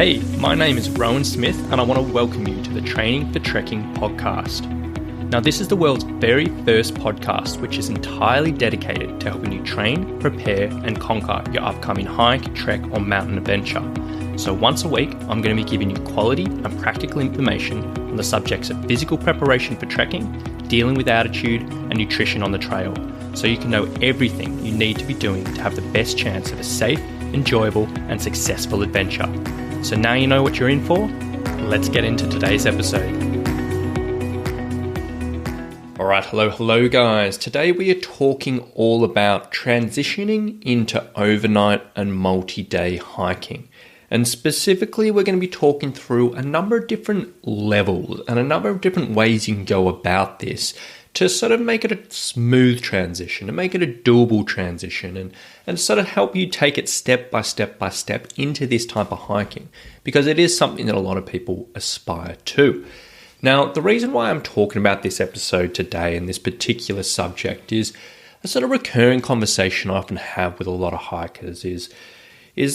Hey, my name is Rowan Smith and I want to welcome you to the Training for Trekking podcast. Now, this is the world's very first podcast which is entirely dedicated to helping you train, prepare and conquer your upcoming hike, trek or mountain adventure. So once a week, I'm going to be giving you quality and practical information on the subjects of physical preparation for trekking, dealing with altitude and nutrition on the trail, so you can know everything you need to be doing to have the best chance of a safe, enjoyable and successful adventure. So now you know what you're in for, let's get into today's episode. Alright, hello guys. Today we are talking all about transitioning into overnight and multi-day hiking. And specifically we're going to be talking through a number of different levels and a number of different ways you can go about this to sort of make it a smooth transition, to make it a doable transition and sort of help you take it step by step into this type of hiking, because it is something that a lot of people aspire to. Now, the reason why I'm talking about this episode today and this particular subject is a sort of recurring conversation I often have with a lot of hikers is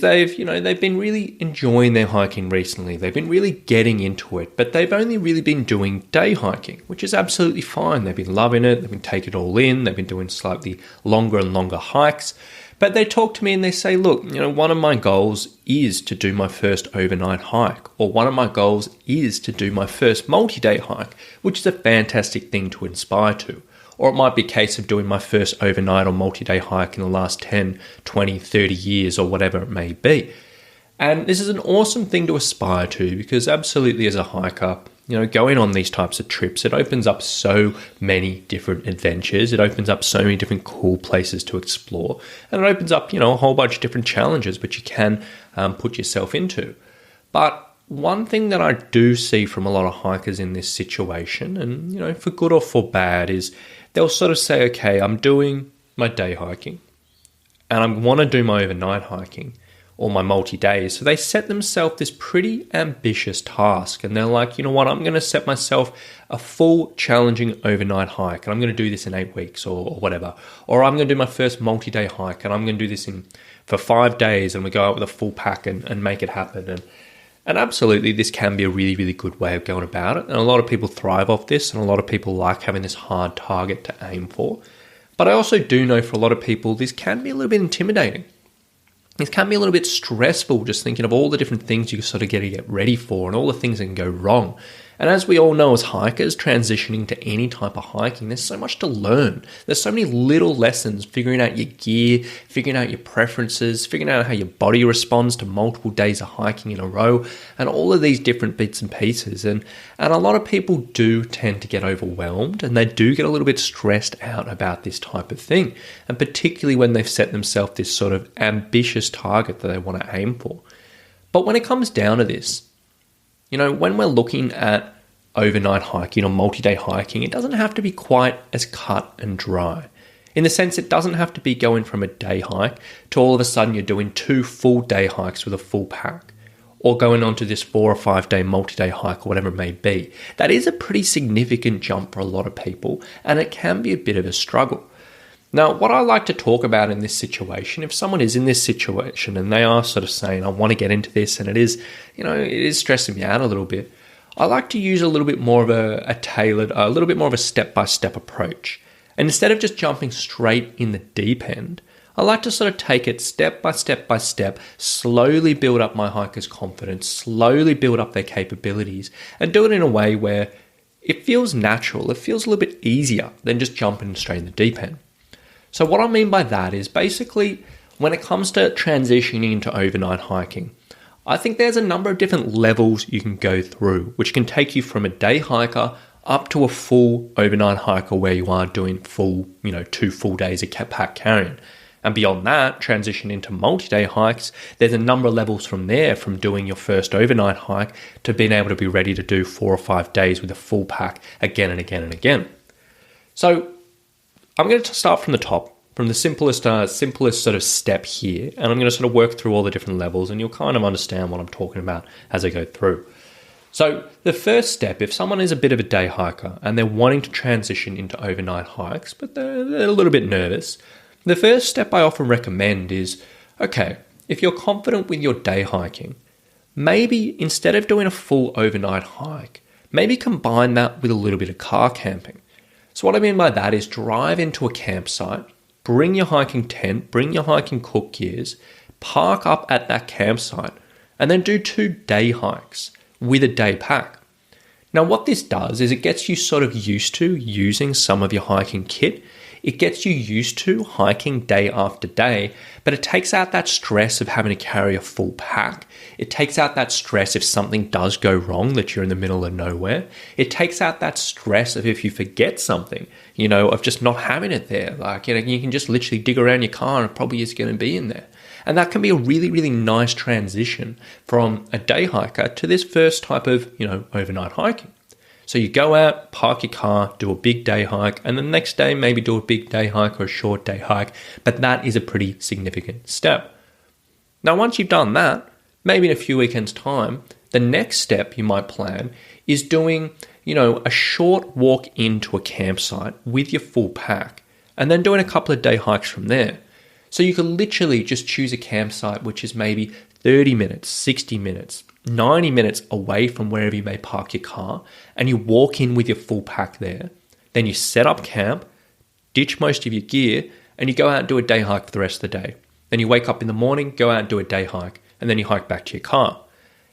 they've been really enjoying their hiking recently. They've been really getting into it, but they've only really been doing day hiking, which is absolutely fine. They've been loving it. They've been taking it all in. They've been doing slightly longer and longer hikes. But they talk to me and they say, look, one of my goals is to do my first overnight hike, or one of my goals is to do my first multi-day hike, which is a fantastic thing to aspire to. Or it might be a case of doing my first overnight or multi-day hike in the last 10, 20, 30 years or whatever it may be. And this is an awesome thing to aspire to, because absolutely as a hiker, going on these types of trips, it opens up so many different adventures. It opens up so many different cool places to explore. And it opens up, a whole bunch of different challenges which you can put yourself into. But one thing that I do see from a lot of hikers in this situation, and for good or for bad, is they'll sort of say, okay, I'm doing my day hiking and I want to do my overnight hiking or my multi-days. So they set themselves this pretty ambitious task and they're like, you know what, I'm going to set myself a full challenging overnight hike and I'm going to do this in 8 weeks or whatever. Or I'm going to do my first multi-day hike and I'm going to do this for 5 days and we go out with a full pack and make it happen. And absolutely, this can be a really, really good way of going about it. And a lot of people thrive off this and a lot of people like having this hard target to aim for. But I also do know for a lot of people, this can be a little bit intimidating. This can be a little bit stressful, just thinking of all the different things you sort of get ready for and all the things that can go wrong. And as we all know as hikers, transitioning to any type of hiking, there's so much to learn. There's so many little lessons, figuring out your gear, figuring out your preferences, figuring out how your body responds to multiple days of hiking in a row, and all of these different bits and pieces. And a lot of people do tend to get overwhelmed and they do get a little bit stressed out about this type of thing. And particularly when they've set themselves this sort of ambitious target that they want to aim for. But when it comes down to this, when we're looking at overnight hiking or multi-day hiking, it doesn't have to be quite as cut and dry. In the sense, it doesn't have to be going from a day hike to all of a sudden you're doing 2 full day hikes with a full pack, or going on to this 4 or 5 day multi-day hike or whatever it may be. That is a pretty significant jump for a lot of people, and it can be a bit of a struggle. Now, what I like to talk about in this situation, if someone is in this situation and they are sort of saying, I want to get into this and it is stressing me out a little bit, I like to use a little bit more of a little bit more of a step-by-step approach. And instead of just jumping straight in the deep end, I like to sort of take it step by step, slowly build up my hiker's confidence, slowly build up their capabilities, and do it in a way where it feels natural, it feels a little bit easier than just jumping straight in the deep end. So what I mean by that is basically when it comes to transitioning into overnight hiking, I think there's a number of different levels you can go through, which can take you from a day hiker up to a full overnight hiker where you are doing full, 2 full days of pack carrying. And beyond that, transition into multi-day hikes, there's a number of levels from there, from doing your first overnight hike to being able to be ready to do 4 or 5 days with a full pack again and again and again. So I'm going to start from the top, from the simplest sort of step here, and I'm going to sort of work through all the different levels, and you'll kind of understand what I'm talking about as I go through. So the first step, if someone is a bit of a day hiker and they're wanting to transition into overnight hikes, but they're a little bit nervous, the first step I often recommend is, okay, if you're confident with your day hiking, maybe instead of doing a full overnight hike, maybe combine that with a little bit of car camping. So what I mean by that is drive into a campsite, bring your hiking tent, bring your hiking cook gears, park up at that campsite, and then do 2 day hikes with a day pack. Now what this does is it gets you sort of used to using some of your hiking kit. It gets you used to hiking day after day, but it takes out that stress of having to carry a full pack. It takes out that stress if something does go wrong, that you're in the middle of nowhere. It takes out that stress of if you forget something, of just not having it there. You can just literally dig around your car and it probably is going to be in there. And that can be a really, really nice transition from a day hiker to this first type of, overnight hiking. So you go out, park your car, do a big day hike, and the next day maybe do a big day hike or a short day hike, but that is a pretty significant step. Now, once you've done that, maybe in a few weekends' time, the next step you might plan is doing, a short walk into a campsite with your full pack, and then doing a couple of day hikes from there. So you can literally just choose a campsite which is maybe 30 minutes, 60 minutes, 90 minutes away from wherever you may park your car, and you walk in with your full pack there. Then you set up camp, ditch most of your gear, and you go out and do a day hike for the rest of the day. Then you wake up in the morning, go out and do a day hike, and then you hike back to your car.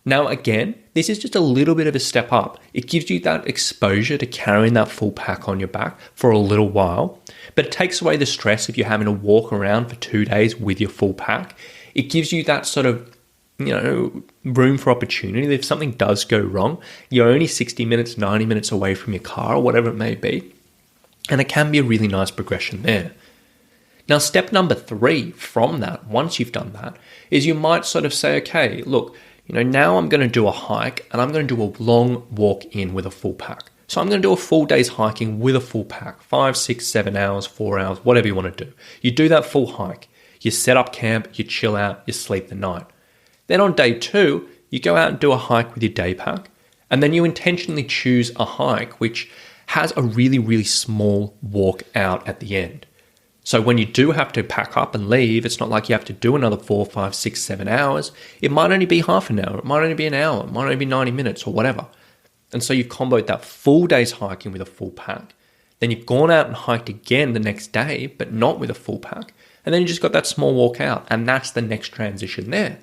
Now again, this is just a little bit of a step up. It gives you that exposure to carrying that full pack on your back for a little while, but it takes away the stress if you're having to walk around for 2 days with your full pack. It gives you that sort of room for opportunity. If something does go wrong, you're only 60 minutes, 90 minutes away from your car or whatever it may be. And it can be a really nice progression there. Now, step number 3 from that, once you've done that, is you might sort of say, okay, look, now I'm going to do a hike and I'm going to do a long walk in with a full pack. So I'm going to do a full day's hiking with a full pack, 5, 6, 7 hours, 4 hours, whatever you want to do. You do that full hike. You set up camp, you chill out, you sleep the night. Then on day 2, you go out and do a hike with your day pack, and then you intentionally choose a hike which has a really, really small walk out at the end. So when you do have to pack up and leave, it's not like you have to do another 4, 5, 6, 7 hours. It might only be half an hour, it might only be an hour, it might only be 90 minutes or whatever. And so you've comboed that full day's hiking with a full pack. Then you've gone out and hiked again the next day, but not with a full pack. And then you just got that small walk out, and that's the next transition there.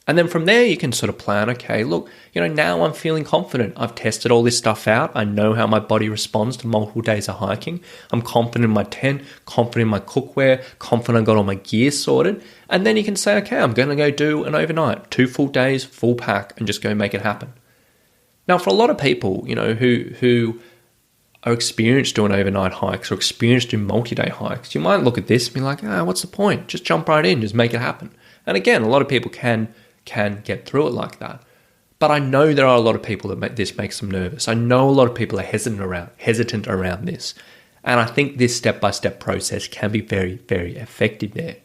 And then from there, you can sort of plan, okay, look, now I'm feeling confident. I've tested all this stuff out. I know how my body responds to multiple days of hiking. I'm confident in my tent, confident in my cookware, confident I've got all my gear sorted. And then you can say, okay, I'm going to go do an overnight, 2 full days, full pack, and just go make it happen. Now, for a lot of people, who are experienced doing overnight hikes or experienced doing multi-day hikes, you might look at this and be like, what's the point? Just jump right in, just make it happen. And again, a lot of people can get through it like that. But I know there are a lot of people that this makes them nervous. I know a lot of people are hesitant around this. And I think this step-by-step process can be very, very effective there.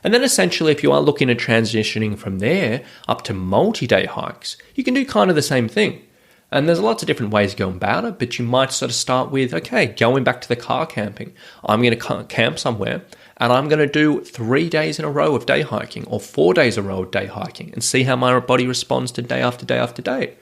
And then essentially, if you are looking at transitioning from there up to multi-day hikes, you can do kind of the same thing. And there's lots of different ways of going about it, but you might sort of start with, okay, going back to the car camping. I'm going to camp somewhere and I'm going to do 3 days in a row of day hiking or 4 days in a row of day hiking and see how my body responds to day after day after day.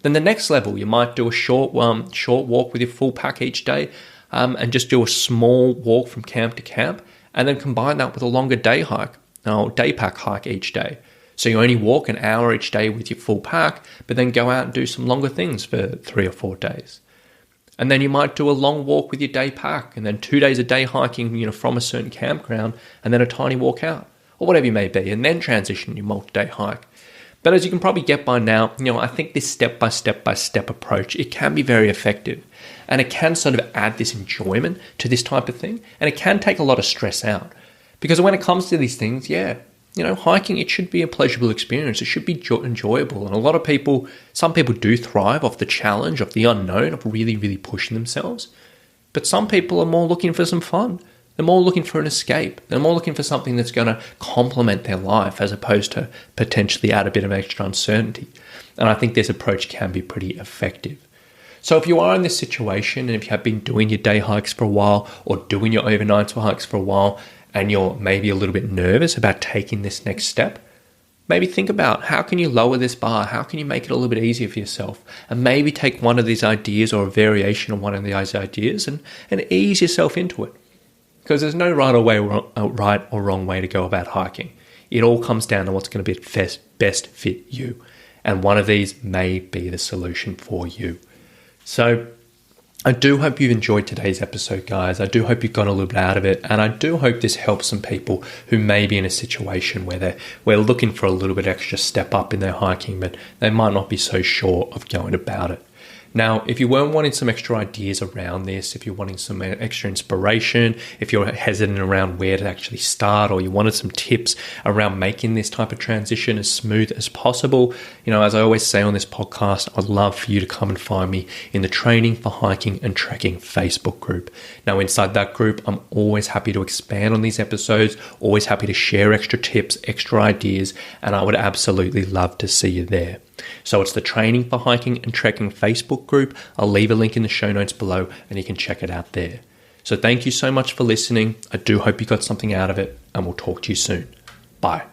Then the next level, you might do a short walk with your full pack each day and just do a small walk from camp to camp and then combine that with a longer day pack hike each day. So you only walk an hour each day with your full pack, but then go out and do some longer things for 3 or 4 days. And then you might do a long walk with your day pack and then 2 days a day hiking, from a certain campground and then a tiny walk out or whatever you may be, and then transition your multi-day hike. But as you can probably get by now, I think this step-by-step approach, it can be very effective and it can sort of add this enjoyment to this type of thing, and it can take a lot of stress out. Because when it comes to these things, hiking, it should be a pleasurable experience. It should be enjoyable. And a lot of people, some people do thrive off the challenge, of the unknown, of really, really pushing themselves. But some people are more looking for some fun. They're more looking for an escape. They're more looking for something that's going to complement their life as opposed to potentially add a bit of extra uncertainty. And I think this approach can be pretty effective. So if you are in this situation and if you have been doing your day hikes for a while or doing your overnight hikes for a while, and you're maybe a little bit nervous about taking this next step, maybe think about how can you lower this bar? How can you make it a little bit easier for yourself? And maybe take one of these ideas or a variation of one of these ideas and ease yourself into it. Because there's no right or wrong way to go about hiking. It all comes down to what's going to be best fit you. And one of these may be the solution for you. So I do hope you've enjoyed today's episode, guys. I do hope you've got a little bit out of it. And I do hope this helps some people who may be in a situation where we're looking for a little bit extra step up in their hiking, but they might not be so sure of going about it. Now, if you weren't wanting some extra ideas around this, if you're wanting some extra inspiration, if you're hesitant around where to actually start, or you wanted some tips around making this type of transition as smooth as possible, as I always say on this podcast, I'd love for you to come and find me in the Training for Hiking and Trekking Facebook group. Now, inside that group, I'm always happy to expand on these episodes, always happy to share extra tips, extra ideas, and I would absolutely love to see you there. So it's the Training for Hiking and Trekking Facebook group. I'll leave a link in the show notes below and you can check it out there. So thank you so much for listening. I do hope you got something out of it, and we'll talk to you soon. Bye.